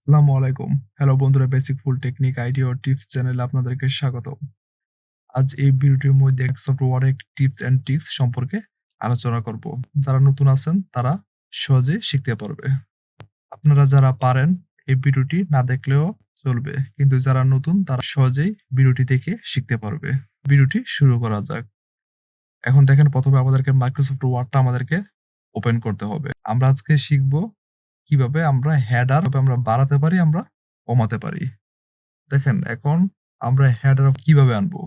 আসসালামু আলাইকুম। হ্যালো বন্ধুরা, বেসিক ফুল টেকনিক আইডিয়া ও টিপস চ্যানেলে আপনাদেরকে স্বাগত। আজ এই ভিডিওটির মধ্যে সফটওয়্যারের টিপস অ্যান্ড ট্রিক্স সম্পর্কে আলোচনা করব। যারা নতুন আছেন তারা সহজে শিখতে পারবে। আপনারা যারা পারেন এই ভিডিওটি না দেখলেও চলবে। কিন্তু যারা নতুন তারা সহজেই ভিডিওটি দেখে শিখতে পারবে। ভিডিওটি শুরু করা যাক। এখন দেখেন, প্রথমে আমাদেরকে মাইক্রোসফট ওয়ার্ডটা আমাদেরকে ওপেন করতে হবে। আমরা আজকে শিখব কিভাবে আমরা হেডার আমরা বাড়াতে পারি, আমরা কমাতে পারি। দেখেন, এখন আমরা হেডার কিভাবে আনবো?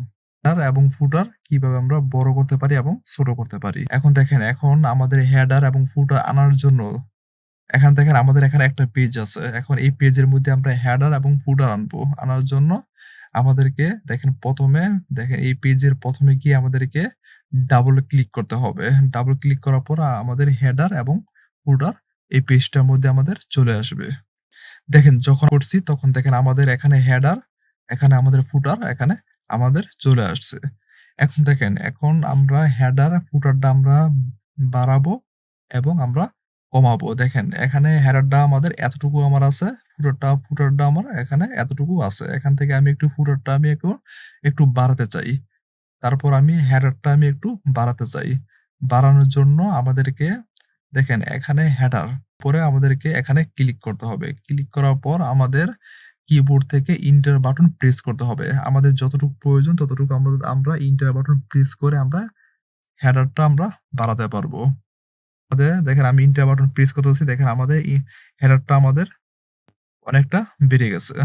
হেডার এবং ফুটার কিভাবে আমরা বড় করতে পারি এবং ছোট করতে পারি। এখন দেখেন, এখন আমাদের হেডার এবং ফুটার আনার জন্য এখান দেখেন আমাদের এখানে একটা পেজ আছে। এখন এই পেজের মধ্যে আমরা হেডার এবং ফুটার আনবো। আনার জন্য আমাদেরকে দেখেন, দেখেন এই পেজের ১ম এ গিয়ে আমাদেরকে ডাবল ক্লিক করতে হবে। ডাবল ক্লিক করার পর আমাদের হেডার এবং ফুটার এই পেজটার মধ্যে আমাদের চলে আসবে। দেখেন, যখন করছি তখন দেখেন আমাদের এখানে হেডার, এখানে আমাদের ফুটার, এখানে আমাদের চলে আসছে। এখন দেখেন, এখন আমরা হেডার, ফুটারটা আমরা বাড়াবো এবং আমরা কমাবো। দেখেন, এখানে হেডারটা আমাদের এতটুকু আমার আছে, ফুটারটা আমার এখানে এতটুকু আছে। এখান থেকে আমি একটু ফুটারটা আমি একটু বাড়াতে চাই। তারপর আমি হেডারটা আমি একটু বাড়াতে চাই। বাড়ানোর জন্য আমাদেরকে দেখেন, এখানে হেডার পরে আমাদেরকে এখানে ক্লিক করতে হবে। ক্লিক করার পর আমাদের কিবোর্ড থেকে এন্টার বাটন প্রেস করতে হবে। আমাদের যতটুকু প্রয়োজন ততটুকু আমরা এন্টার বাটন প্রেস করে আমরা হেডারটা আমরা বাড়াতে পারবো। দেখেন, আমি এন্টার বাটন প্রেস করতেছি। দেখেন আমাদের হেডারটা আমাদের অনেকটা বেড়ে গেছে।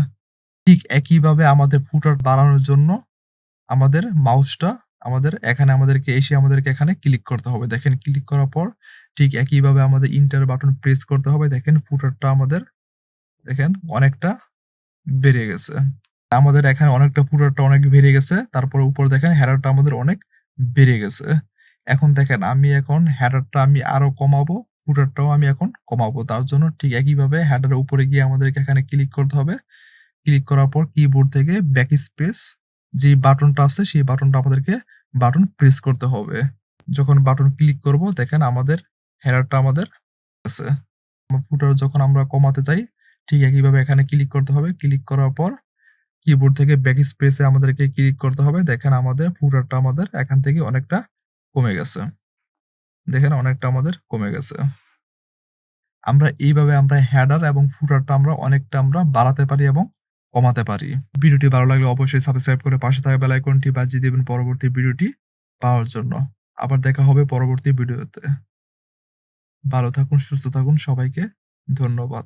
ঠিক একইভাবে আমাদের ফুটার বাড়ানোর জন্য আমাদের মাউসটা আমাদেরকে এখানে ক্লিক করতে হবে। দেখেন, ক্লিক করার পর ঠিক একইভাবে আমাদের এন্টার বাটন প্রেস করতে হবে। দেখেন, ফুটারটা আমাদের দেখেন অনেকটা বেড়ে গেছে। আমাদের এখানে অনেকটা ফুটারটা অনেক বেড়ে গেছে। তারপরে উপরে দেখেন হেডারটা আমাদের অনেক বেড়ে গেছে। এখন দেখেন, এখন হেডারটা আমি আরো কমাবো, ফুটারটাও আমি এখন কমাবো। তার জন্য ঠিক একইভাবে হেডারের উপরে গিয়ে আমাদেরকে এখানে ক্লিক করতে হবে। ক্লিক করার পর কিবোর্ড থেকে ব্যাকস্পেস যে বাটনটা আছে সেই বাটনটা আমাদেরকে বাটন প্রেস করতে হবে। যখন বাটন ক্লিক করব দেখেন আমাদের হেডারটা আমাদের আছে। ফুটার যখন আমরা কমাতে চাই ঠিক একইভাবে এখানে ক্লিক করতে হবে। ক্লিক করার পর কিবোর্ড থেকে ব্যাকস্পেস এ আমাদেরকে ক্লিক করতে হবে। দেখেন আমাদের ফুটারটা আমাদের এখান থেকে অনেকটা কমে গেছে। দেখেন অনেকটা আমাদের কমে গেছে। আমরা হেডার এবং ফুটারটা আমরা অনেকটা বাড়াতে পারি এবং কমাতে পারি। ভিডিওটি ভালো লাগলে অবশ্যই সাবস্ক্রাইব করে পাশে থাকা বেল আইকনটি বাজিয়ে দিবেন পরবর্তী ভিডিওটি পাওয়ার জন্য। আবার দেখা হবে পরবর্তী ভিডিওতে। ভালো থাকুন, সুস্থ থাকুন। সবাইকে ধন্যবাদ।